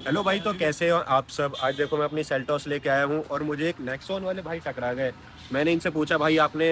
Hello भाई, तो कैसे हो आप सब। आज देखो मैं अपनी सेल्टॉस लेके आया हूँ और मुझे एक नेक्सॉन वाले भाई टकरा गए। मैंने इनसे पूछा भाई आपने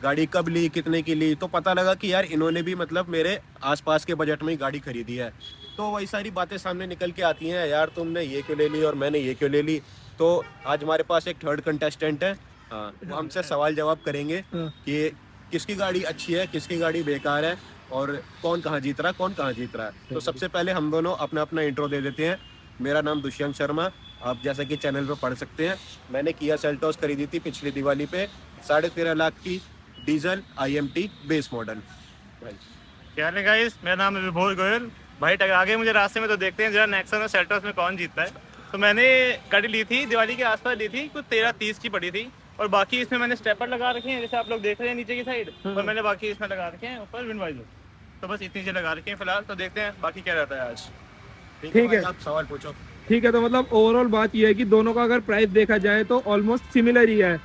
गाड़ी कब ली, कितने की ली, तो पता लगा कि यार इन्होंने भी मतलब मेरे आसपास के बजट में ही गाड़ी खरीदी है। तो वही सारी बातें सामने निकल के आती हैं, यार तुमने ये क्यों ले ली और मैंने ये क्यों ले ली। तो आज हमारे पास एक थर्ड कंटेस्टेंट है। हाँ, वो हमसे सवाल जवाब करेंगे हाँ। कि किसकी गाड़ी अच्छी है, किसकी गाड़ी बेकार है और कौन कहाँ जीत रहा है, कौन कहाँ जीत रहा है। तो सबसे पहले हम दोनों अपना अपना इंट्रो दे देते हैं। मेरा नाम दुष्यंत शर्मा, आप जैसा कि चैनल पे पढ़ सकते हैं। मैंने किया सेल्टॉस खरीदी थी पिछली दिवाली पे 13.5 लाख की, डीजल IMT बेस मॉडल। क्या हाल है गाइस, मेरा नाम है विभोर गोयल। भाई टकरा गए मुझे रास्ते में, तो देखते हैं जरा नेक्सन और सेल्टॉस में कौन जीतता है। तो मैंने गाड़ी ली थी, दिवाली के आसपास ली थी, कुछ 13-30 की पड़ी थी। और बाकी इसमें मैंने स्टेपर लगा रखे हैं, जैसे आप लोग देख रहे हैं नीचे की साइड। और मैंने बाकी इसमें लगा रखे हैं ऊपर विंडवाइजर। तो बस इतनी चीज़ें लगा रखी हैं फिलहाल। तो देखते हैं बाकी क्या रहता है आज। ठीक है। भाई, आप सवाल पूछो। ठीक है, तो मतलब ओवरऑल बात यह है कि दोनों का अगर प्राइस देखा जाए तो ऑलमोस्ट सिमिलर ही है।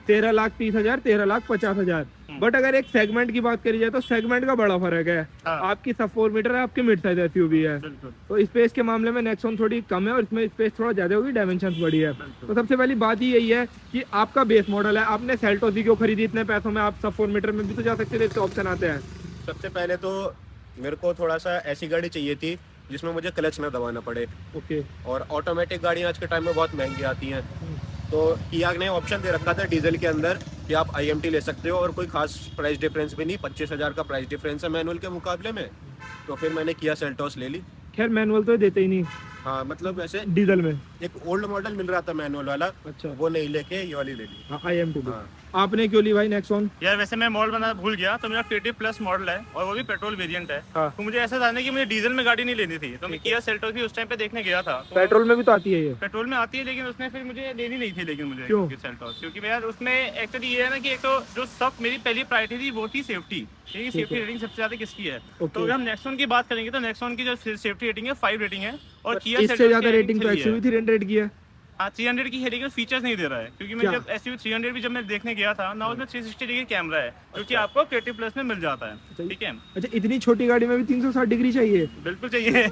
13,30,000, 13,50,000। बट अगर एक सेगमेंट की बात करी जाए तो सेगमेंट का बड़ा फर्क है। हाँ। आपकी सब 4 मीटर है, आपकी मिड साइज SUV है। बिल्कुल। तो स्पेस के मामले में नेक्सॉन थोड़ी कम है और इसमें स्पेस थोड़ा ज्यादा होगी, डायमेंशन बड़ी है। तो सबसे पहली बात ही यही है कि आपका बेस मॉडल है, आपने सेल्टॉस ही क्यों खरीदी इतने पैसों में। आप सब 4 मीटर में भी तो जा सकते थे, इसके ऑप्शन आते हैं। सबसे पहले तो मेरे को थोड़ा सा ऐसी गाड़ी चाहिए थी जिसमें मुझे क्लच ना दबाना पड़े। ओके। और ऑटोमेटिक गाड़ियाँ आज के टाइम में बहुत महंगी आती हैं। तो किया ने ऑप्शन दे रखा था डीजल के अंदर कि आप IMT ले सकते हो और कोई खास प्राइस डिफरेंस भी नहीं, 25,000 का प्राइस डिफरेंस है मैनुअल के मुकाबले में। तो फिर मैंने किया सेल्टॉस ले ली। खैर मैनुअल तो देते ही नहीं हाँ, मतलब वैसे डीजल में। एक ओल्ड मॉडल मिल रहा था मैनुअल वाला, अच्छा। वो नहीं लेके ये वाली ले ली। हाँ, IMT। हाँ। आपने क्यों ली भाई नेक्सॉन? यार वैसे मैं मॉडल बनाना भूल गया, तो मेरा क्रिएटिव प्लस मॉडल है और वो भी पेट्रोल वेरिएंट है। हाँ। तो मुझे ऐसा था ना कि मुझे डीजल में गाड़ी नहीं लेनी थी, तो मैं किया सेल्टॉस भी उस टाइम पे देखने गया था। तो पेट्रोल में भी तो आती है ये। पेट्रोल में आती है, लेकिन उसमें फिर मुझे लेनी नहीं थी। लेकिन मुझे क्यों? सेल्टॉस, क्योंकि यार उसमें एक्चुअली ये है ना कि एक तो जो सब मेरी पहली प्रायोरिटी थी वो थी सेफ्टी। सेफ्टी रेटिंग सबसे ज्यादा किसकी है? तो अगर हम नेक्सॉन की बात करेंगे तो नेक्सॉन की जो सेफ्टी रेटिंग है 5 रेटिंग है और किया इससे ज्यादा रेटिंग तो XUV 300 की है। हाँ 300 की है, लेकिन फीचर्स नहीं दे रहा है। क्योंकि मैं जब SUV 300 भी जब मैं देखने गया था ना, उसमें 360 डिग्री कैमरा है, जो कि आपको क्रिएटिव प्लस में मिल जाता है। ठीक है। अच्छा, इतनी छोटी गाड़ी में भी 360 डिग्री चाहिए? बिल्कुल चाहिए।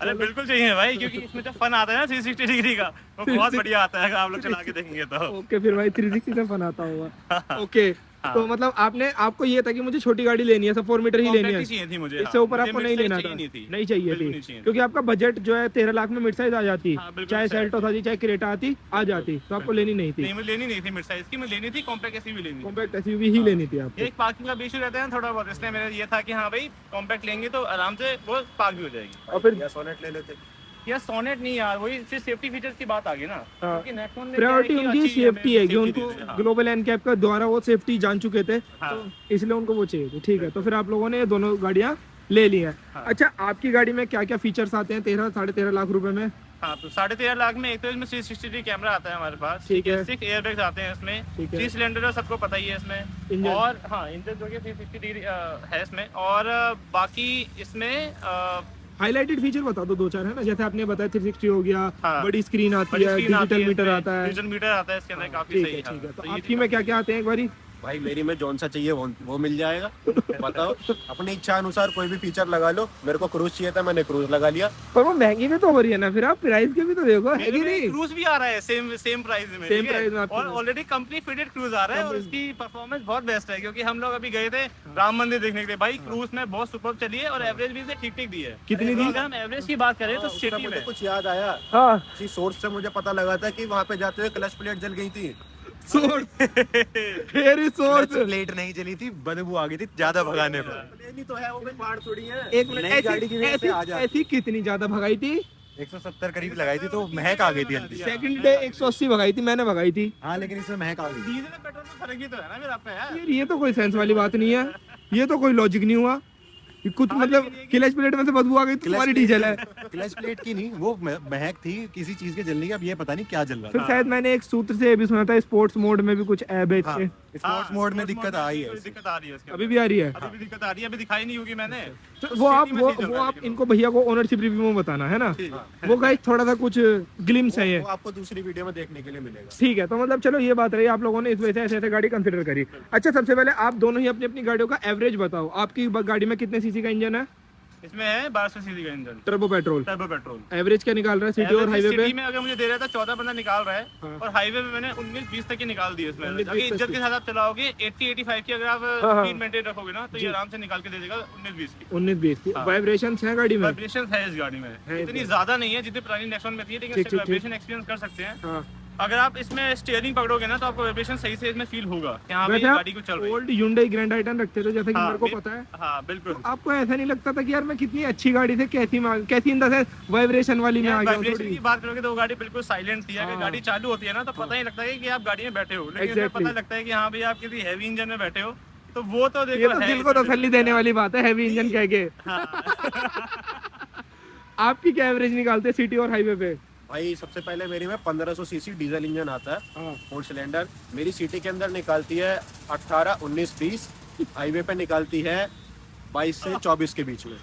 अरे बिल्कुल चाहिए भाई, क्योंकि इसमें जो फन आता है ना 360 डिग्री का, वो बहुत बढ़िया आता है अगर आप लोग चला के देखेंगे तो। ओके, फिर भाई 360 से फन आता होगा। ओके। तो मतलब आपको ये था कि मुझे छोटी गाड़ी लेनी है, सब 4 मीटर ही लेनी है, चाहिए थी मुझे। इससे ऊपर आपको नहीं लेना था? नहीं चाहिए थी, क्योंकि आपका बजट जो है 13 लाख में मिड साइज आ जाती, चाहे सेल्टॉस आती चाहे क्रेटा आती आ जाती, तो आपको लेनी नहीं थी। नहीं, मुझे लेनी नहीं थी मिड साइज की, मैं लेनी थी कॉम्पैक्ट SUV लेनी थी। कॉम्पैक्ट SUV ही लेनी थी आपको। एक पार्किंग का इशू रहता है ना थोड़ा बहुत, इसलिए मेरा ये था कि हाँ भाई कॉम्पैक्ट लेंगे तो आराम से वो पार्क भी हो जाएगी। और फिर या सोनेट ले लेते। या सोनेट नहीं यार, वही सिर्फ सेफ्टी फीचर्स की बात आ गई ना। क्योंकि नेक्सॉन ने प्रायोरिटी क्या है कि उनकी अच्छी सेफ्टी है कि हमें उनको safety दे दे, हाँ। ग्लोबल एनकैप का द्वारा वो सेफ्टी जान चुके थे, हाँ। तो इसलिए उनको वो चाहिए थी। ठीक है, तो फिर आप लोगों ने ये दोनों गाड़ियां ले ली हैं। हाँ। अच्छा, आपकी गाड़ी में क्या क्या फीचर्स आते हैं 13-13.5 लाख रुपए में? हाँ, तो 13.5 लाख में एक तो इसमें 360 डिग्री कैमरा आता है हमारे पास। ठीक है। 6 एयरबैग्स आते हैं इसमें। ठीक है। 3 सिलेंडर है, सबको पता ही है इसमें। इंजन। और हाँ, इंजन जो कि 360 डिग्री है इसमें। और बाकी इसमें हाईलाइटेड फीचर बता दो 2-4, है ना, जैसे आपने बताया 360 हो गया, हाँ। बड़ी स्क्रीन आती बड़ी है, स्क्रीन आती डिजिटल है मीटर इसमें, आता है। डिजिटल मीटर आता है इसके अंदर, काफी ठीक सही है, है। ठीक है। तो ये आपकी चीज़ में क्या क्या आते हैं एक बारी? भाई मेरी में जौन सा चाहिए वो मिल जाएगा। बताओ, अपनी इच्छा अनुसार कोई भी फीचर लगा लो। मेरे को क्रूज चाहिए था, मैंने क्रूज लगा लिया। पर वो महंगी भी तो हो रही है ना, फिर आप प्राइस के भी तो देखो, है कि नहीं? क्रूज भी आ रहा है सेम प्राइस में। Same ठीक है? price में आपके और पास। ऑलरेडी कंपनी फिटेड क्रूज आ रहा है और उसकी परफॉर्मेंस बहुत बेस्ट है। क्योंकि हम लोग अभी गए थे राम मंदिर देखने के लिए, भाई क्रूज में बहुत सुपर चली है और एवरेज भी ठीक ठीक दी है। कितनी दी? अगर हम एवरेज की बात करें तो उससे सिटी मुझे में कुछ याद आया, हाँ, किसी सोर्स से मुझे पता लगा था कि वहाँ पे जाते हुए क्लच प्लेट जल गई थी। Source very source. प्लेट नहीं जली थी, बदबू आ गई थी ज्यादा भगाने पर। प्लेन ही तो है, वो कोई पहाड़ थोड़ी है। एक मिनट, नई गाड़ी की वजह से आ ऐसी जाती। ऐसी कितनी ज्यादा भगाई थी? 170 करीब लगाई थी तो महक आ गई थी अंदर। सेकंड डे 180 भगाई थी, मैंने भगाई थी। हाँ, लेकिन इसमें महक आ गई। डीजल में पेट्रोल में फर्क ही तो है ना मेरा पे यार। यार ये तो कोई सेंस वाली बात नहीं है, ये तो कोई लॉजिक नहीं हुआ। ये कुछ हाँ, मतलब लेकिन ये क्लच प्लेट में से बदबू आ गई तो तुम्हारी डीजल है। क्लच प्लेट की नहीं, वो महक थी किसी चीज के जलने की। अब ये पता नहीं क्या जल रहा फिर शायद मैंने एक सूत्र से ये भी सुना था, स्पोर्ट्स मोड में भी कुछ ऐब है इसके। स्पोर्ट्स मोड में दिक्कत आई है। दिक्कत आ रही है इसके अभी भी आ रही है? अभी भी दिक्कत आ रही है, अभी दिखाई नहीं होगी मैंने। तो वो आप इनको भैया को ओनरशिप रिव्यू में बताना है ना, वो गाइस थोड़ा सा कुछ ग्लिम्स है ये। वो आपको दूसरी वीडियो में देखने के लिए मिलेगा। ठीक है, तो मतलब चलो ये बात रही, आप लोगों ने इस वजह से ऐसे ऐसे गाड़ी कंसिडर करी। अच्छा, सबसे पहले आप दोनों ही अपनी अपनी गाड़ियों का एवरेज बताओ। आपकी गाड़ी में कितने सीसी का इंजन है? इसमें है 1200 सीसी का engine, turbo petrol. Petrol. Average क्या निकाल रहा है सिटी और हाईवे पे? सिटी में अगर मुझे दे रहा था 14-15 निकाल रहा है, हाँ। और हाईवे में मैंने 19-20 तक की निकाल दी इसमें। 19-20 अगर इज्जत तक के साथ आप चलाओगे 80-85 की अगर आप हाँ, हाँ। स्पीड मेंटेन रखोगे ना, तो ये आराम से निकाल के दे देगा 19-20 की। 19-20 की हाँ। वाइब्रेशन है गाड़ी में? वाइब्रेशन है इस गाड़ी में, है इतनी इधर। ज्यादा नहीं है जितनी पुरानी नेक्सॉन में थी, लेकिन ठीक, ठीक, वाइब्रेशन एक्सपीरियंस कर सकते हैं। हाँ। अगर आप इसमें स्टीयरिंग पकड़ोगे ना, तो आपको वाइब्रेशन सही से इसमें फील होगा कि हाँ भाई वैसे गाड़ी को चल रही है। ओल्ड Hyundai ग्रैंड आइटन रखते थे जैसे कि हाँ, मेरे को बिल- पता है, हाँ बिल्कुल। तो आपको ऐसा नहीं लगता था कि यार मैं कितनी अच्छी गाड़ी से कैसी इन द सेंस वाइब्रेशन वाली में आ गया हूं वाइब्रेशन थोड़ी? की बात करोगे तो वो गाड़ी बिल्कुल साइलेंट थी। अगर हाँ। गाड़ी चालू होती है ना, तो पता ही लगता है कि आप गाड़ी में बैठे हो, लेकिन इसमें Exactly. पता लगता है कि हाँ भाई आप किसी हैवी इंजन में बैठे हो। तो वो तो देखो ये तो है दिल को इसमें तसल्ली देने वाली बात है, हैवी इंजन कह के। आपकी क्या एवरेज निकालते हैं सिटी और हाईवे पे? भाई सबसे पहले मेरी में 1500 सीसी डीजल इंजन आता है, हाँ। 4 सिलेंडर। मेरी सिटी के अंदर निकालती है 18, 19, 20। हाईवे पे निकालती है 22 से 24 के बीच में।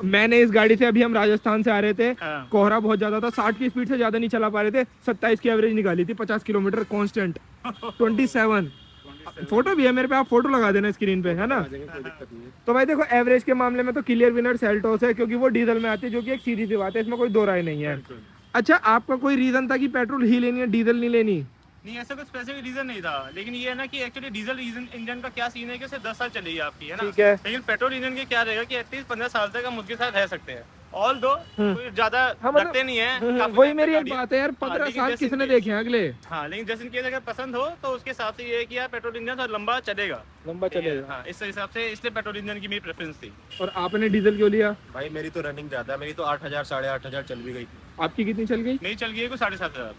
मैंने इस गाड़ी से, अभी हम राजस्थान से आ रहे थे, हाँ। कोहरा बहुत ज्यादा था, 60 की स्पीड से ज्यादा नहीं चला पा रहे थे, 27 की एवरेज निकाली थी 50 किलोमीटर कांस्टेंट। 27 फोटो भी है मेरे पे, आप फोटो लगा देना स्क्रीन पे, है ना? कोई दिक्कत नहीं है। तो भाई देखो एवरेज के मामले में तो क्लियर विनर सेल्टोस है, क्योंकि वो डीजल में आती है, जो कि एक सीधी सी बात है, इसमें कोई दो राय नहीं है। अच्छा, आपका कोई रीजन था कि पेट्रोल ही लेनी है, डीजल नहीं लेनी? नहीं, ऐसा कुछ स्पेसिफिक रीजन नहीं था, लेकिन ये है ना कि एक्चुअली डीजल इंजन का क्या सीन है कि उसे 10 साल चलेगी आपकी, है ना? ठीक है। लेकिन पेट्रोल इंजन के क्या रहेगा कि एटलीस्ट 15 साल तक हम उसके साथ रह सकते हैं। ऑल दो कोई ज्यादा हाँ, मतलब- लगते नहीं है, काफी वही टाइम मेरी तक एक गाड़ी- बात है यार, हाँ, 15 लेकिन साल जैसे किसने इनके- देखे हैं अगले? हाँ, लेकिन जैसे इनके अगर पसंद हो तो उसके हिसाब से ये है कि यार पेट्रोल इंजन थोड़ा लंबा चलेगा। लंबा चलेगा। हाँ, इस हिसाब से इसलिए पेट्रोल इंजन की मेरी प्रेफरेंस थी। और आपने डीजल क्यों लिया? भाई मेरी तो रनिंग ज्यादा है, मेरी तो 8000, 8500 चल भी गई। आपकी कितनी चल गई? मेरी चल गई है कोई 7,500।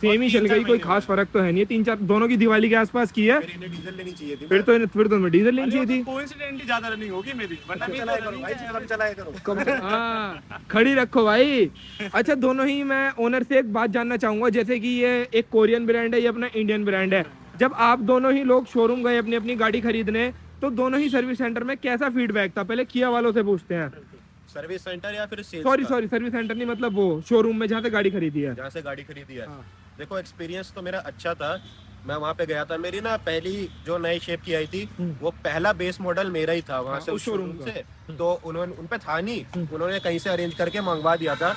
सेम ही चल गई, कोई खास फर्क तो है नहीं, 3-4 दोनों की दिवाली के आसपास की है। मेरी इन्हें डीजल लेनी चाहिए थी। फिर तो मैं डीजल लेनी चाहिए थी। कोइंसिडेंटली ज्यादा रनिंग होगी मेरी, वरना मेरी चलाया तो करो running भाई, है। कम चलाया करो। हाँ, खड़ी रखो भाई। अच्छा, दोनों ही मैं ओनर से एक बात जानना चाहूंगा, जैसे कि ये एक कोरियन ब्रांड है, ये अपना इंडियन ब्रांड है। जब आप दोनों ही लोग शोरूम गए अपनी अपनी गाड़ी खरीदने, तो दोनों ही सर्विस सेंटर में कैसा फीडबैक था? पहले किया वालों से पूछते हैं। सर्विस सेंटर या फिर सेल्स? सॉरी सर्विस सेंटर नहीं, मतलब वो शोरूम में जहाँ से गाड़ी खरीदी है। जहाँ से गाड़ी खरीदी है। हाँ। देखो एक्सपीरियंस तो मेरा अच्छा था। मैं वहाँ पे गया था, मेरी ना पहली जो नई शेप की आई थी, वो पहला बेस मॉडल मेरा ही था वहाँ हाँ, से, उस उस शोरूम शोरूम से। तो उन्होंने उन पे था नहीं, उन्होंने कहीं से अरेंज करके मंगवा दिया था।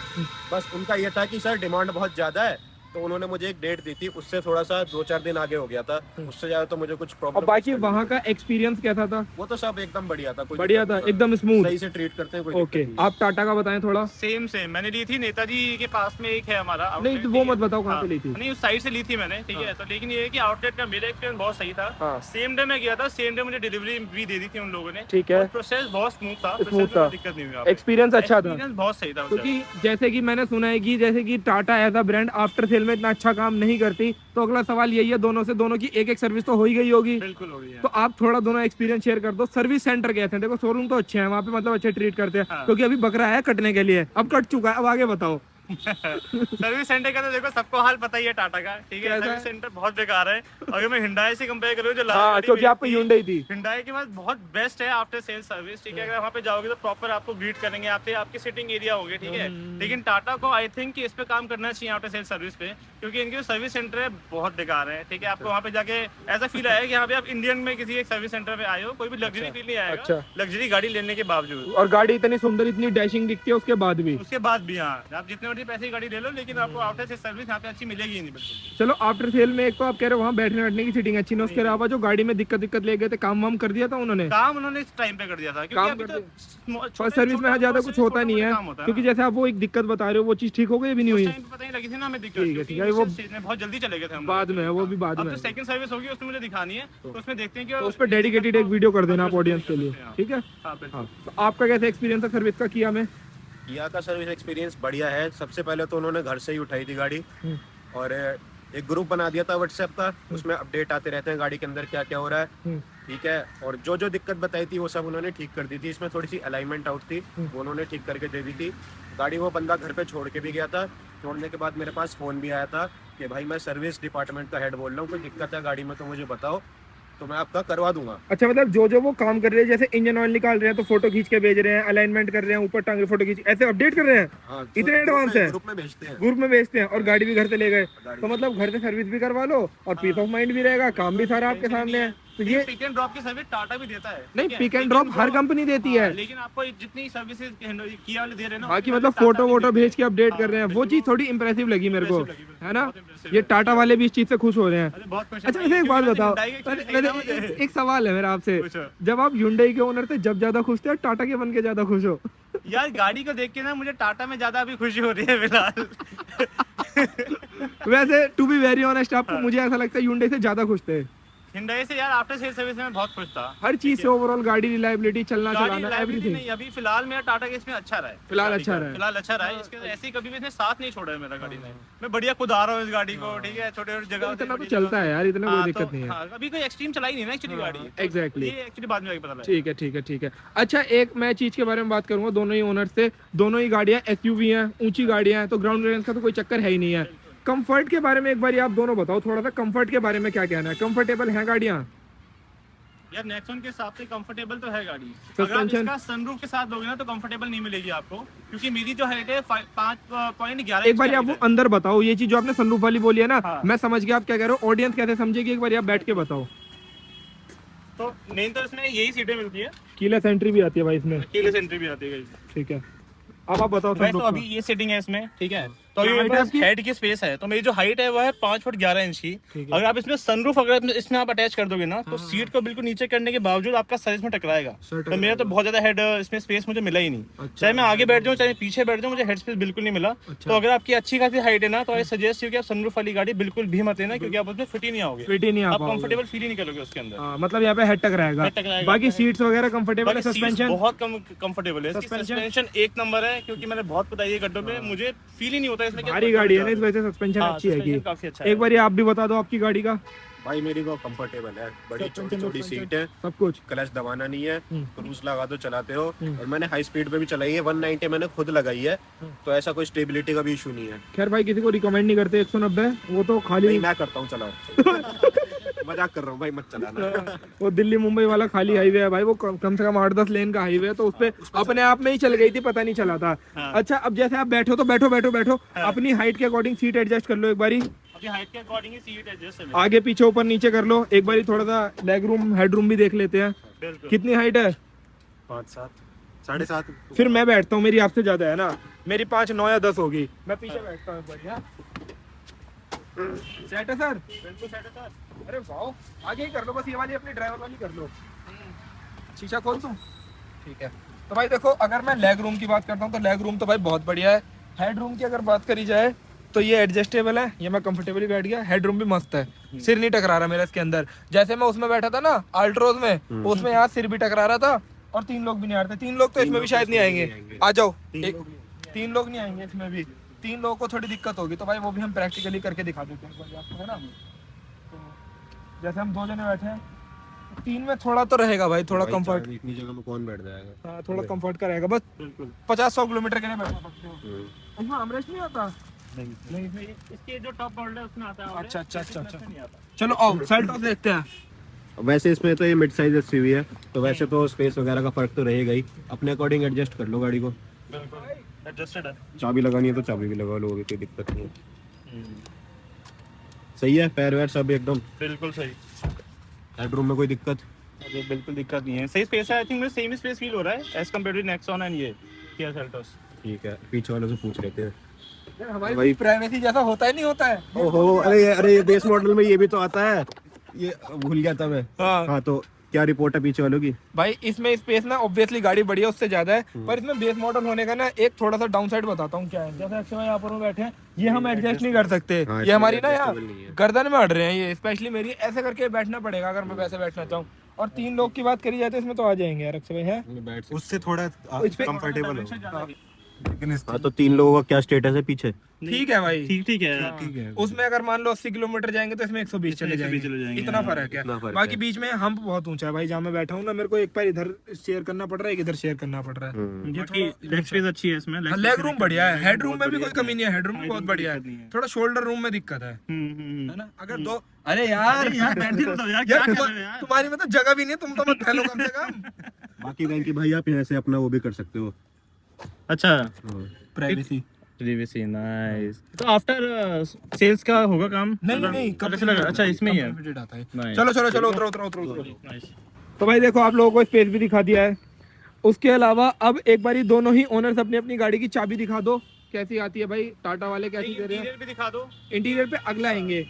बस उनका ये था कि सर डिमांड बहुत ज्यादा है, तो उन्होंने मुझे एक डेट दी थी, उससे थोड़ा सा 2-4 दिन आगे हो गया था। उससे ज्यादा तो मुझे कुछ और प्रॉब्लम। बाकी वहाँ का एक्सपीरियंस कैसा था? वो तो सब एकदम बढ़िया था, कोई बढ़िया दिक्कत था, नहीं। एकदम स्मूथ। सही से ट्रीट करते हैं, कोई ओके, दिक्कत नहीं। आप टाटा का बताएं थोड़ा। सेम मैंने ली थी नेताजी के पास में, एक है हमारा नहीं, outlet, तो वो ठीक है? मत बताओ कहाँ हाँ, पे ली थी। नहीं उस साइड से ली थी मैंने, ठीक है? तो लेकिन ये है कि आउटलेट का मेरा एक्सपीरियंस बहुत सही था। हाँ। सेम डे मैं गया था, सेम डे मुझे डिलीवरी भी दे दी थी उन लोगों ने। ठीक है। और प्रोसेस बहुत स्मूथ था, स्मूथ process में था। कोई दिक्कत नहीं हुई। एक्सपीरियंस अच्छा था, एक्सपीरियंस बहुत सही था। क्योंकि जैसे कि मैंने सुना है कि जैसे कि Tata as a brand after sale में इतना अच्छा काम नहीं करती, तो अगला सवाल यही है, दोनों की एक सर्विस तो हो ही गई होगी। बिल्कुल हो गई है। तो आप थोड़ा दोनों एक्सपीरियंस शेयर कर दो। सर्विस सेंटर कैसे हैं? देखो शोरूम तो अच्छे हैं वहाँ पे, मतलब अच्छे ट्रीट करते हैं। हाँ। क्योंकि अभी बकरा है कटने के लिए, अब कट चुका है, अब आगे बताओ। सर्विस सेंटर का तो देखो सबको हाल पता ही है टाटा का, ठीक है? कैसा है? सर्विस सेंटर बहुत बेकार है। अगर मैं हिंडाई से कंपेयर करूँ, जो हाँ, क्योंकि आपको Hyundai थी। हिंडाई के पास बहुत बेस्ट है आफ्टर सेल सर्विस, ठीक है? अगर वहाँ पे जाओगे तो प्रॉपर आपको ग्रीट करेंगे, आपके सिटिंग एरिया होंगे, ठीक है? लेकिन टाटा को आई थिंक कि इस पे काम करना चाहिए आफ्टर सेल सर्विस पे, क्योंकि इनके जो सर्विस सेंटर है बहुत बेकार है, ठीक है? आपको वहाँ पे जाके ऐसा फील आएगा कि यहाँ पे आप इंडियन में किसी एक सर्विस सेंटर पे आए हो, कोई भी लग्जरी फील नहीं आएगा, अच्छा। लग्जरी गाड़ी लेने के बावजूद। और गाड़ी इतनी सुंदर, इतनी डैशिंग दिखती है उसके बाद भी। उसके बाद भी हाँ, आप जितने बड़ी पैसे की गाड़ी ले लो, लेकिन आपको आफ्टर सेल सर्विस यहाँ पे अच्छी मिलेगी ही नहीं बिल्कुल। चलो, आफ्टर सेल में एक तो आप कह रहे हो वहाँ बैठने की सीटिंग अच्छी नहीं, उसके अलावा जो गाड़ी में दिक्कत ले गए थे, काम वाम कर दिया था उन्होंने? काम उन्होंने इस टाइम पे कर दिया था, क्योंकि काम अभी कर तो फर्स्ट सर्विस में ज्यादा कुछ होता नहीं है, क्योंकि जैसे आप वो एक दिक्कत बता रहे हो, वो चीज ठीक हो गई, भी नहीं हुई? पता नहीं लगी थी ना हमें दिक्कत, ठीक है, क्योंकि ठीक है, वो initial stage में बहुत जल्दी चले गए थे हम लोग। बाद में है, वो भी बाद अब में तो है। सेकंड सर्विस होगी, उसमें मुझे दिखानी है, तो उसमें देखते हैं कि तो उस पर डेडिकेटेड एक वीडियो कर देना आप ऑडियंस के लिए, ठीक है? हाँ, बिल्कुल। हाँ, तो आपका कैसा एक्सपीरियंस था सर्विस का किया में? किया का सर्विस एक्सपीरियंस बढ़िया है। सबसे पहले तो उन्होंने घर से ही उठाई थी गाड़ी, और एक ग्रुप बना दिया था व्हाट्सएप का, उसमें अपडेट आते रहते हैं गाड़ी के अंदर क्या क्या हो रहा है, ठीक है? और जो जो दिक्कत बताई थी वो सब उन्होंने ठीक कर दी थी। इसमें थोड़ी सी अलाइनमेंट आउट थी, वो उन्होंने ठीक करके दे दी थी। गाड़ी वो बंदा घर पे छोड़ के भी गया था। छोड़ने के बाद मेरे पास फ़ोन भी आया था कि भाई मैं सर्विस डिपार्टमेंट का हेड बोल रहा हूँ, कोई दिक्कत है गाड़ी में तो मुझे बताओ, तो मैं आपका करवा दूंगा। अच्छा, मतलब जो वो काम कर रहे हैं, जैसे इंजन ऑयल निकाल रहे हैं तो फोटो खींच के भेज रहे हैं, अलाइनमेंट कर रहे हैं, ऊपर टांगे फोटो खींच, ऐसे अपडेट कर रहे हैं? हाँ, इतने एडवांस है? ग्रुप में भेजते हैं, ग्रुप में भेजते हैं, और गाड़ी भी घर से ले गए, तो मतलब घर से सर्विस भी करवा लो और पीस ऑफ माइंड भी रहेगा, काम भी सारा आपके सामने है। तो ये पिक एंड ड्रॉप की सर्विस टाटा भी देता है। नहीं, ठीक है? पिक एंड ड्रॉप हर कंपनी देती है। लेकिन आपको जितनी सर्विसेज किया वाले दे रहे हैं ना, हाँ, कि उतनी मतलब टाटा फोटो भी वोटो देती भेज के अपडेट हाँ, कर रहे हैं, वो बिल्कुल। चीज थोड़ी इंप्रेसिव लगी मेरे को, Impressive लगी, है ना। बहुत impressive ये लगी। टाटा वाले भी इस चीज से खुश हो रहे हैं। अरे बहुत खुश है अच्छा भाई, वैसे एक बात क्योंकि बताओ, Hyundai के actually वैसे है ना मुझे। एक सवाल है मेरा आपसे, पूछो। जब आप Hyundai के ओनर थे, जब ज्यादा खुश थे और टाटा के बन के ज्यादा खुश हो? यार गाड़ी को देख के ना मुझे टाटा में ज्यादा अभी खुशी हो रही है फिलहाल। वैसे टू बी वेरी ऑनेस्ट, आपको हाँ। मुझे ऐसा लगता है Hyundai से ज्यादा खुश थे Hyundai से यार आफ्टर सेल सर्विस में बहुत खुश था। हर चीज से, ओवरऑल गाड़ी रिलायबिलिटी, चलना गाड़ी चलाना, reliability एवरीथिंग। नहीं, अभी फिलहाल मेरा टाटा के इसमें अच्छा रहा है। फिलहाल गाड़ी अच्छा का। रहा है। फिलहाल अच्छा रहा है, इसके ऐसे ही कभी भी इसने साथ नहीं छोड़ा है मेरा गाड़ी ने। मैं बढ़िया खुद आ रहा हूँ इस गाड़ी को, ठीक है, छोटे छोटे जगह इतना तो चलता है यार, इतना कोई दिक्कत नहीं है। हाँ, अभी कोई एक्सट्रीम चलाई नहीं ना एक्चुअली गाड़ी। एग्जैक्टली। ये एक्चुअली बाद में आगे पता लगा। ठीक है ठीक है ठीक है। अच्छा, एक मैं चीज के बारे में बात करूंगा, दोनों ही ओनर से, दोनों ही गाड़ियां एसयूवी हैं, ऊंची गाड़ियां हैं, तो ग्राउंड क्लियरेंस का तो कोई चक्कर है ही नहीं है। कंफर्ट के बारे में एक बार आप दोनों बताओ थोड़ा सा, कंफर्ट के बारे में क्या कहना है, कंफर्टेबल है गाड़ियां? यार नेक्सॉन के हिसाब से कंफर्टेबल तो है गाड़ी। अगर आप Suspension? इसका सनरूफ के साथ लोगे ना तो कंफर्टेबल नहीं मिलेगी आपको, क्योंकि मेरी जो हाइट है 5.11। एक बार आप वो अंदर बताओ, ये चीज जो आपने सनरूफ वाली बोली है ना, हाँ। मैं समझ गया आप क्या कह रहे हो, ऑडियंस कैसे समझेगी, एक बार आप बैठ के बताओ। तो मेन तो इसमें यही सीटें मिलती है, कीलेस एंट्री भी आती है भाई इसमें? कीलेस एंट्री भी आती है guys। ठीक है, अब आप बताओ वैसे तो sunroof अभी का। ये सेटिंग है इसमें, ठीक है, तो क्या अभी height मेरे है पास आपकी? हेड की स्पेस है, तो मेरी जो हाइट है वो है 5.11 इंच की। ठीक है। अगर आप इसमें सनरूफ अगर इसमें आप अटैच कर दोगे ना, तो सीट को बिल्कुल नीचे करने के बावजूद आपका सर इसमें टकराएगा। सर तो मेरा तो बहुत ज्यादा हेड इसमें स्पेस मुझे मिला ही नहीं। अच्छा। चाहे मैं आगे बैठ जाऊँ चाहे पीछे बैठ जाऊँ, मुझे हेड स्पेस बिल्कुल नहीं मिला। अच्छा। तो अगर आपकी अच्छी खासी हाइट है ना, तो आई सजेस्ट यू कि आप सनरूफ वाली गाड़ी बिल्कुल भी मत लेना, क्योंकि आप उसमें फिट ही नहीं आओगे, फिट ही नहीं आ आप पाओगे। कंफर्टेबल फील ही नहीं करोगे उसके अंदर। हाँ, मतलब यहाँ पे हेड टक रहेगा, हेड टकराएगा। बाकी सीट्स वगैरह कंफर्टेबल है, बाकी seats सस्पेंशन बहुत कम कंफर्टेबल है, Suspension? सस्पेंशन एक नंबर है, क्योंकि मैंने बहुत बताई है गड्ढों में, मुझे फील ही नहीं होता इसमें कि भारी गाड़ी है ना, इस वजह से सस्पेंशन हाँ, अच्छी है suspension कि। काफी अच्छा एक है। बार आप भी बता दो आपकी गाड़ी का। भाई मेरी को कंफर्टेबल है, बड़ी छोटी छोटी सीट है, सब कुछ। क्लच दबाना नहीं है, क्रूज लगा दो चलाते हो। हम्म। और मैंने हाई स्पीड पे भी चलाई है, 190 मैंने खुद लगाई है, तो ऐसा कोई स्टेबिलिटी का भी इशू नहीं है। खैर भाई, किसी को रिकमेंड नहीं करते 190, वो तो खाली नहीं मैं करता हूँ, चलाओ। मजाक कर रहा हूँ भाई, मत चलाना। वो दिल्ली मुंबई वाला खाली हाईवे है भाई, वो कम से कम 8-10 लेन का हाईवे है, तो उसपे अपने आप में ही चल गई थी, पता नहीं चला था। हाँ। अच्छा, अब जैसे आप बैठो तो बैठो बैठो बैठो, अपनी हाइट के अकॉर्डिंग सीट एडजस्ट कर लो एक बारी, अपनी हाइट के अकॉर्डिंग ही सीट एडजस्ट है। आगे पीछे ऊपर नीचे कर लो एक बारी, थोड़ा सा लेग रूम हेड रूम भी देख लेते हैं। बिल्कुल। कितनी हाइट है? 5-7 7.5। फिर मैं बैठता हूँ, मेरी आपसे ज्यादा है ना, मेरी 5, 9 या 10 होगी, मैं पीछे बैठता हूँ बढ़िया। सेट है सर? बिल्कुल सेट है सर। अरे वाह, आगे ही कर लो, बस ये वाली अपनी ड्राइवर वाली कर लो। शीशा खोल दूं? ठीक है। तो भाई देखो, अगर मैं लेग रूम की बात करता हूँ तो लेग रूम तो भाई बहुत बढ़िया है। हेड रूम की अगर बात करी जाए तो ये एडजस्टेबल है, ये मैं कंफर्टेबली बैठ गया। हेड रूम भी मस्त है, सिर नहीं टकरा रहा मेरा इसके अंदर। जैसे मैं उसमें बैठा था ना अल्ट्रोज में, उसमें यहाँ सिर भी टकरा रहा था, और 3 लोग भी नहीं आ रहे थे। 3 लोग तो इसमें भी शायद नहीं आएंगे, आ जाओ। 3 लोग नहीं आएंगे इसमें भी, 3 लोगों को थोड़ी दिक्कत होगी, तो भाई वो भी हम प्रैक्टिकली करके दिखा देते हैं एक बार आपको, है ना। तो जैसे हम 2 जने बैठे हैं, 3 में थोड़ा तो रहेगा भाई, थोड़ा भाई, कंफर्ट। इतनी जगह में कौन बैठ जाएगा। हाँ, थोड़ा कंफर्ट का रहेगा, बस बिल्कुल 50-100 किलोमीटर के लिए बैठा सकते हो। इसमें आर्मरेस्ट नहीं आता? नहीं इसके जो टॉप मॉडल है उसमें आता है। अच्छा, अच्छा, अच्छा, अच्छा। नहीं आता। चलो आओ सेल्टॉस देखते हैं। वैसे इसमें तो ये मिड साइज एसयूवी है, तो वैसे तो स्पेस वगैरह का फर्क तो रहेगा ही, अपने अकॉर्डिंग एडजस्ट कर लो गाड़ी को। बिल्कुल एडजस्टेड है। चाबी लगानी है तो चाबी भी लगा लो, कोई दिक्कत नहीं है। सही है, पैर वैर सब एकदम। बिल्कुल सही। हेडरूम में कोई दिक्कत? अरे बिल्कुल दिक्कत नहीं है, सही स्पेस है। आई थिंक मुझे सेम स्पेस फील हो रहा है as compare to Nexon and ये किया सेल्टोस। ठीक है, पीछे वालों से पूछ लेते हैं। हमारी भाई- प्राइवेसी जैसा होता है नहीं होता है। ओहो, अरे बेस मॉडल में ये भी तो आता है, ये भूल गया था मैं। हाँ हाँ, तो क्या रिपोर्ट है पीछे वालों की? भाई, इसमें स्पेस ना ऑब्वियसली गाड़ी बढ़िया उससे ज्यादा है, पर इसमें बेस मॉडल होने का ना एक थोड़ा सा डाउन साइड बताता हूँ क्या है। जैसे अक्षय भाई यहाँ पर बैठे हैं, ये हम एडजस्ट नहीं कर सकते, हाँ, ये हमारी ना adjustable यहाँ नहीं है। गर्दन में अड़ रहे हैं, ये स्पेशली मेरी ऐसे करके बैठना पड़ेगा अगर मैं वैसे बैठना चाहूँ। और 3 लोग की बात करी जाए तो इसमें तो आ जाएंगे यार अक्षय भाई, है उससे थोड़ा इस पे- कंफर्टेबल हो, लेकिन हाँ, तो 3 लोगों का क्या स्टेटस है पीछे? ठीक है भाई। ठीक ठीक है। ठीक है। उसमें अगर मान लो 80 किलोमीटर जाएंगे तो इसमें 120 चले 120 चले जाएंगे, जाएंगे, इतना फर्क इतना है। फर्क बाकी है। बीच में हम्प बहुत ऊंचा है भाई, जहाँ मैं बैठा हूँ ना, मेरे को एक पैर इधर शेयर करना पड़ रहा है, एक इधर शेयर करना पड़ रहा है। बाकी लेग स्पेस अच्छी है इसमें। लेग रूम बढ़िया है, हेड रूम में भी कोई कमी नहीं है, हेड रूम भी बहुत बढ़िया दिक्कत नहीं है। है। थोड़ा शोल्डर रूम में दिक्कत है हम्म। ना। अगर दो, अरे यार यार बैठने दो यार, क्या यार कर रहे हो यार? तुम्हारी में तो जगह भी नहीं है, तुम तो मत फैलो कम से कम। बाकी बैंक की भाई आप यहाँ से अपना वो भी कर सकते हो। अच्छा, प्राइवेसी प्रीवियसली नाइस। तो आफ्टर सेल्स का होगा काम? नहीं पता चला? अच्छा इसमें ही है। Company आता है। Nice. चलो चलो चलो उतरो। Nice. तो भाई देखो आप लोगों को स्पेस भी दिखा दिया है। उसके अलावा अब एक बारी दोनों ही ओनर्स अपनी अपनी गाड़ी की चाबी दिखा दो कैसी आती है भाई। टाटा वाले कैसी दे रहे हैं? इंटीरियर भी दिखा दो। इंटीरियर पे अगला आएंगे।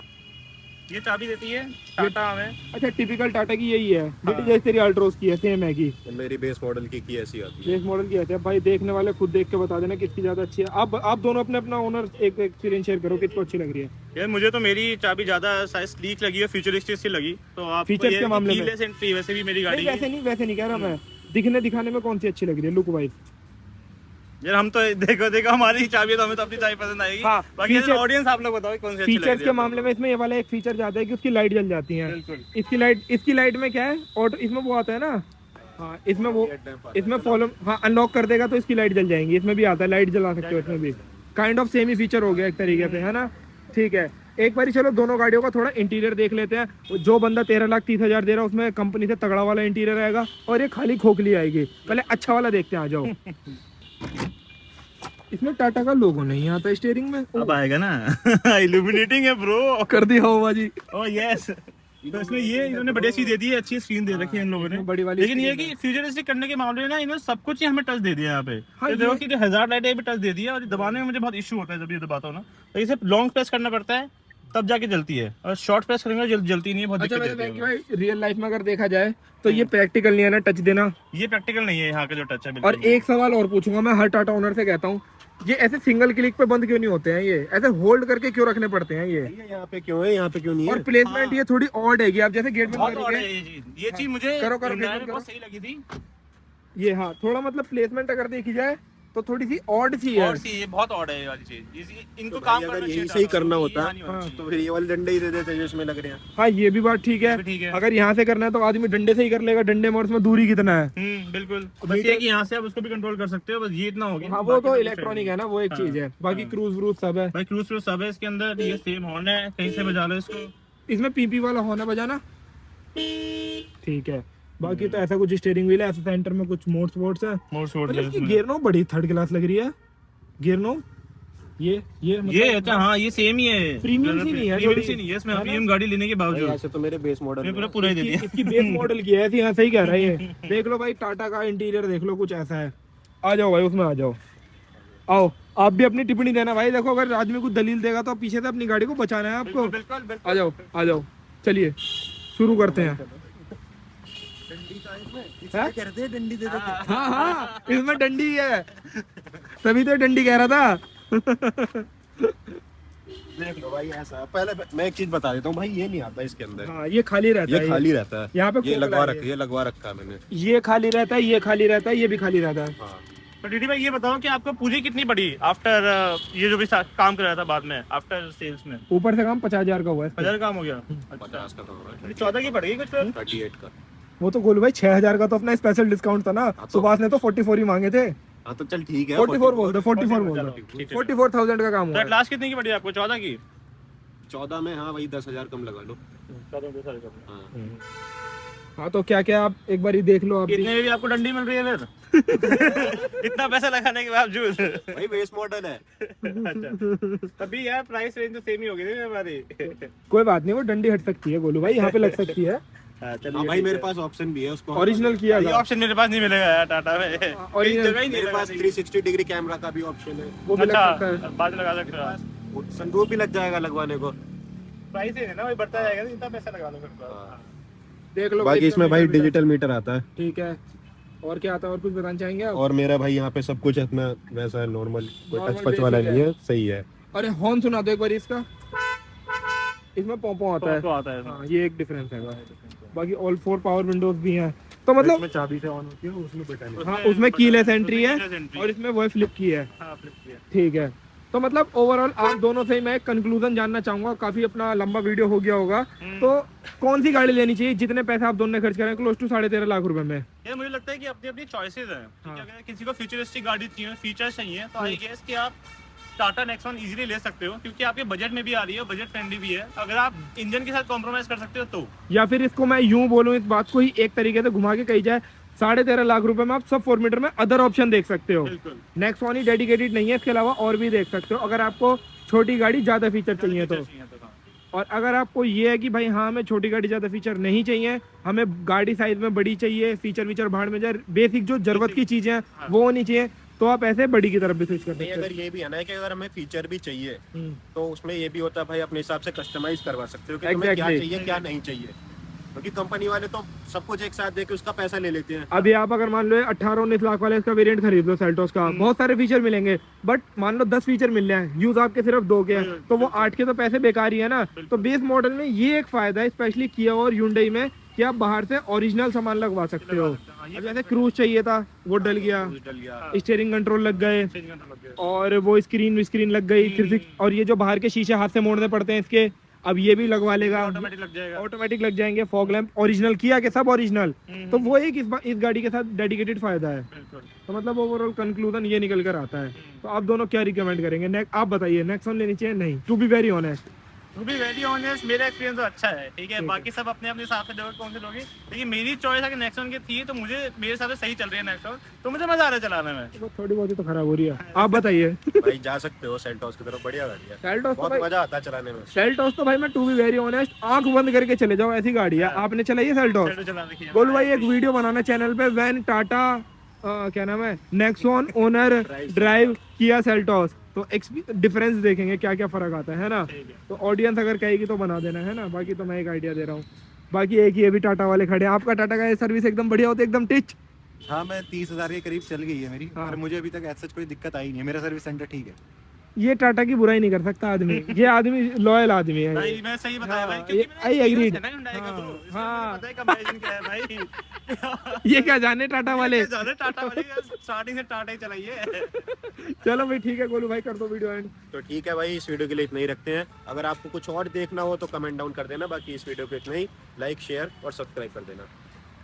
ये चाबी देती है टाटा हमें। अच्छा टिपिकल टाटा की यही है बेटी, जैसे तेरी अल्ट्रोस की है सेम है की मेरी बेस मॉडल की ऐसी आती है। बेस मॉडल की है भाई। देखने वाले खुद देख के बता देना किसकी ज्यादा अच्छी है। आप दोनों अपने अपना ओनर एक एक्सपीरियंस शेयर करो किसको अच्छी लग रही है। यार मुझे तो मेरी चाबी ज्यादा साइज स्लीक लगी है, फ्यूचरिस्टिक सी लगी। तो आप फीचर्स के मामले में वैसे भी मेरी गाड़ी वैसे नहीं कह रहा मैं, दिखने दिखाने में कौन सी अच्छी लग रही है लुक वाइज? यार हम तो देखो हमारी चाबी है तो हमें तो अपनी चाबी पसंद आएगी। हाँ, बाकी feature- ऑडियंस आप लोग बताओ कौन सी अच्छी लग रही है फीचर्स के मामले में इसमें ये वाला एक फीचर ज्यादा है कि उसकी लाइट जल जाती है। बिल्कुल। इसकी लाइट में क्या है ऑटो, इसमें वो आता है ना। हाँ इसमें फॉलो अनलॉक कर देगा तो इसकी लाइट जल जाएंगी। इसमें भी आता है लाइट जला सकते हो इसमें भी। Kind of same he feature हो गया एक तरीके से, है ना। ठीक है एक बारी चलो दोनों गाड़ियों का थोड़ा इंटीरियर देख लेते हैं। जो बंदा 13,30,000 दे रहा है उसमें कंपनी से तगड़ा वाला इंटीरियर आएगा और ये खाली खोखली आएगी। पहले अच्छा वाला देखते हैं, आ जाओ। इसमें टाटा का लोगो नहीं आता स्टीयरिंग में। अब आएगा ना। इल्यूमिनेटिंग है ब्रो। कर दी हो बाजी। Oh yes. तो इसमें ये इन्होंने बढ़िया चीज दे दी है, अच्छी स्क्रीन दे रखी है इन लोगों ने। बड़ी वाली लेकिन ये है कि फ्यूचरिस्टिक करने के मामले में ना इन्होंने सब कुछ ही हमें टच दे दिया यहाँ पे। हाँ, तो देखो कि जो हज़ार लाइटें भी टच दे दी है और दबाने में मुझे बहुत इशू होता है जब ये दबाता हूँ ना। तो इसे लॉन्ग प्रेस करना पड़ता है तब जाके जलती है, और शॉर्ट प्रेस करेंगे जलती नहीं है, बहुत अच्छा दिक्कत वैसे देती है। भाई रियल लाइफ में अगर देखा जाए तो ये प्रैक्टिकल नहीं है ना टच देना। ये प्रैक्टिकल नहीं है यहाँ का जो टच है। और एक सवाल और पूछूंगा मैं हर टाटा ओनर से कहता हूँ, ये ऐसे सिंगल क्लिक पे बंद क्यों नहीं होते हैं? ये ऐसे होल्ड करके क्यों रखने पड़ते हैं ये? यहाँ पे क्यों है, यहाँ पे क्यों नहीं है? और प्लेसमेंट ये थोड़ी ऑड है। आप जैसे गेट में बहुत और करोगे है ये चीज। ये चीज मुझे करो, Hyundai में करो। बहुत सही लगी थी। ये हाँ थोड़ा मतलब प्लेसमेंट अगर देखी जाए तो थोड़ी सी ऑड सी है। और सी ये बहुत ऑड है ये वाली चीज। इनको तो काम भाई करना अगर चाहिए यही सही टाटा करना को, होता ये नहीं होना हाँ, चाहिए। तो फिर ये वाले डंडे ही दे देते जो इसमें लग रहे हैं। हाँ ये भी बात ठीक है। भी ठीक है। अगर यहाँ से करना है तो आदमी डंडे से ही कर लेगा। डंडे में और उसमें दूरी कितना है? बिल्कुल। बस ये है कि यहाँ से आप उसको भी कंट्रोल कर सकते हो, बस ये इतना हो गया। हाँ वो तो इलेक्ट्रॉनिक है ना, वो एक चीज है। बाकी क्रूज व्रूज सब है। भाई क्रूज सब है इसके अंदर। ये सेम हॉर्न है, कहीं से बजा लो इसको। इसमें पीपी वाला होना बजाना ठीक है। बाकी तो ऐसा कुछ स्टीयरिंग व्हील है, ऐसा सेंटर में कुछ मोड्स वोड्स है। मोर शॉट और इसकी गियर नो बड़ी थर्ड क्लास लग रही है। गियर नो ये ये अच्छा हाँ ये सेम ही है। प्रीमियम सी नहीं है, प्रीमियम थोड़ी- सी नहीं है इसमें। है अभी ना? हम गाड़ी लेने के भाई बावजूद ऐसे तो मेरे बेस मॉडल मैं पूरा ही दे दिया। इसकी बेस मॉडल की है ऐसी। हाँ सही कह रहा है ये। देख लो भाई टाटा का इंटीरियर देख लो कुछ ऐसा है। आ जाओ भाई उसमें आ जाओ। आओ आप भी अपनी टिप्पणी देना भाई। देखो अगर आदमी कुछ दलील देगा तो पीछे से अपनी गाड़ी को बचाना है आपको। बिल्कुल आ जाओ चलिए शुरू करते हैं। करते हैं डंडी दे देते। हाँ हाँ इसमें डंडी है तभी तो डंडी कह रहा था। देख लो भाई ऐसा। पहले मैं एक चीज बता देता हूँ भाई, ये नहीं आता इसके अंदर। हाँ ये खाली रहता है। ये खाली रहता है। यहाँ पे ये खोखला लगवा है रखा, ये लगवा रखा है मैंने। ये खाली रहता है, ये खाली रहता है, ये भी खाली रहता है। हाँ तो डीडी भाई ये बताओ कि आपको पूरी कितनी पड़ी आफ्टर ये जो भी काम कर रहा था बाद में आफ्टर सेल्स में? ऊपर से काम 50,000 का हुआ है। 1000 काम हो गया। 50 का तो होगा। 14 की पड़ गई कुछ फिर। 38 का। वो तो गोलू भाई 6,000 का तो अपना स्पेशल डिस्काउंट था ना। सुभाष ने तो 44 ही मांगे थे। हाँ तो चल ठीक है। 44 बोल दो, 44 बोल चलो, दो। ठीक है। 44,000 का काम तो हुआ एट है। लास्ट कितनी की पड़ी आपको? 14 की। 14 में हाँ वही 10,000 कम लगा लो। हाँ हाँ तो क्या क्या आप एक बार ही देख लो आप भी। कितने में भी आपको डंडी मिल रही है फिर? इतना पैसा लगाने के बावजूद। भाई बेस मॉडल है। अच्छा तभी यार प्राइस रेंज तो सेम ही होगी ना हमारी। कोई बात नहीं, वो डंडी हट सकती है गोलू भाई, यहाँ पे लग सकती है। हाँ भाई मेरे पास ऑप्शन भी है उसको। ओरिजिनल किया ये था। ऑप्शन मेरे पास नहीं मिलेगा यार टाटा में। कई जगह ही नहीं मेरे लगा पास 360 डिग्री कैमरा का भी ऑप्शन है। वो भी लग सकता है। अच्छा बाद में लगा सकते हो। संदूक भी लग जाएगा लगवाने को। प्राइस है ना वही बढ़ता जाएगा, इतना पैसा लगा लो फिर। देख लो बाकी इसमें भाई मीटर डिजिटल मीटर आता है। ठीक है। और क्या आता है और कुछ बताना चाहेंगे आप? और मेरा भाई यहाँ पे सब कुछ इसमें वैसा नॉर्मल, कोई Normal टच पच वाला basic नहीं है, सही है। अरे हॉर्न सुना दो एक बार इसका। इसमें पोंपो आता है। तो आता है। हाँ ये एक डिफरेंस है। बाकी ऑल 4 पावर विंडोज भी हैं तो मतलब इसमें चाबी से ऑन होती है, उसमें बटन है। हाँ उसमें कीलेस एंट्री है keyless entry। और इसमें वो फ्लिप की है। हाँ, flip किया। ठीक है। तो मतलब ओवरऑल आप दोनों से ही मैं कंक्लूजन जानना चाहूंगा। काफी अपना लंबा वीडियो हो गया होगा तो कौन सी गाड़ी लेनी चाहिए? जितने पैसे आप दोनों ने खर्च करें क्लोज टू 13.5 लाख रुपए में। ये मुझे लगता है कि अपनी अपनी चॉइसेस हैं। हाँ। अगर किसी को फ्यूचरिस्टिक गाड़ी चाहिए, फीचर्स चाहिए, तो आई गेस कि आप टाटा नेक्सॉन इजीली ले सकते हो, क्योंकि आपके बजट में भी आ रही है, बजट फ्रेंडली भी है। अगर आप इंजन के साथ कॉम्प्रोमाइज कर सकते हो तो। या फिर इसको मैं यूं बोलूं, इस बात को ही एक तरीके से घुमा के कही जाए, 13.5 लाख रुपए में आप सब 4 मीटर में अदर ऑप्शन देख सकते हो। बिल्कुल नेक्सॉन ही डेडिकेटेड नहीं है, इसके अलावा और भी देख सकते हो अगर आपको छोटी गाड़ी ज्यादा फीचर चाहिए तो। और अगर आपको ये है कि भाई हाँ हमें छोटी गाड़ी ज्यादा फीचर नहीं चाहिए, हमें गाड़ी साइज में बड़ी चाहिए, फीचर वीचर भाड़ में जाए, बेसिक जो जरूरत की चीजें हैं वो होनी चाहिए, तो आप ऐसे बड़ी की तरफ भी स्विच कर नहीं, सकते अगर ये भी है ना कि अगर हमें फीचर भी चाहिए हो। तो उसमें ये भी होता है भाई अपने हिसाब से कस्टमाइज करवा सकते हो कि तुम्हें क्या Exactly. चाहिए क्या नहीं चाहिए, क्योंकि कंपनी वाले तो सब कुछ एक साथ देके उसका पैसा ले लेते हैं। अभी आप अगर मान लो 18-19 लाख वाले इसका वेरिएंट खरीद लो सेल्टोस का, बहुत सारे फीचर मिलेंगे, बट मान लो 10 फीचर मिल रहे हैं, यूज आपके सिर्फ 2 के हैं, तो वो 8 के तो पैसे बेकार ही है ना। तो बेस मॉडल में ये एक फायदा है स्पेशली किया और Hyundai में कि आप बाहर से ओरिजिनल सामान लगवा सकते हो। अब जैसे क्रूज चाहिए था वो डल गया, डल गया। स्टीयरिंग कंट्रोल लग गए और वो स्क्रीन लग गई, और ये जो बाहर के शीशे हाथ से मोड़ने पड़ते हैं इसके, अब ये भी लगवा लेगा, ऑटोमेटिक लग जाएगा। ऑटोमेटिक लग जाएंगे, फॉग लैंप ओरिजिनल किया के सब ओरिजिनल। तो वो एक इस गाड़ी के साथ डेडिकेटेड फायदा है। बिल्कुल। तो मतलब ओवरऑल कंक्लूजन ये निकल कर आता है। तो आप दोनों क्या रिकमेंड करेंगे? आप बताइए, नेक्सॉन लेनी चाहिए नहीं? To be very honest, to be very honest मेरा एक्सपीरियंस तो अच्छा है, ठीक है, बाकी सब अपने अपने हिसाब से देखो कौन से लोग हैं, लेकिन मेरी चॉइस अगर नेक्सॉन की थी तो मुझे मेरे हिसाब से सही चल रही है नेक्सॉन, तो मुझे मजा आ रहा है चलाने में। वो थोड़ी बहुत ही तो खराब हो रही है। आप बताइए। भाई जा सकते हो सेल्टोस की तरफ, बढ़िया गाड़ी है, सेल्टोस तो बहुत भाई, मजा आता है चलाने में। सेल्टोस तो भाई मैं टू बी वेरी ऑनेस्ट आंख बंद करके चले जाओ, ऐसी गाड़ी है। आपने चलाई है सेल्टोस? चलो चला देखिए। बोल भाई एक वीडियो बनाना चैनल पे, व्हेन टाटा क्या नाम है, Nexon owner drive Kia Seltos, तो डिफरेंस देखेंगे क्या क्या फर्क आता है ना। तो ऑडियंस अगर कहेगी तो बना देना है ना, बाकी तो मैं एक आइडिया दे रहा हूँ। बाकी एक ही अभी टाटा वाले खड़े हैं, आपका टाटा का सर्विस एकदम बढ़िया होती है, एकदम टिच। हाँ, मैं 30,000 के करीब चल गई है मेरी, हाँ। पर मुझे अभी तक ऐसा कोई दिक्कत आई नहीं है। मेरा सर्विस सेंटर ठीक है। ये टाटा की बुराई नहीं कर सकता आदमी, ये आदमी लॉयल आदमी है। भाई मैं सही बताया भाई, हाँ, क्योंकि I agreed। मैंने Hyundai का तो, इसलिए हाँ। मुझे पता है कंपैरिजन क्या है भाई। ये क्या जाने टाटा वाले। ज्यादा टाटा वाले स्टार्टिंग से टाटा ही चलाइए। चलो भाई ठीक है, गोलू भाई कर दो वीडियो एंड। तो ठीक है भाई, इस वीडियो के लिए इतना ही रखते हैं। अगर आपको कुछ और देखना हो तो कमेंट डाउन कर देना, बाकी इस वीडियो को इतना ही। लाइक शेयर और सब्सक्राइब कर देना।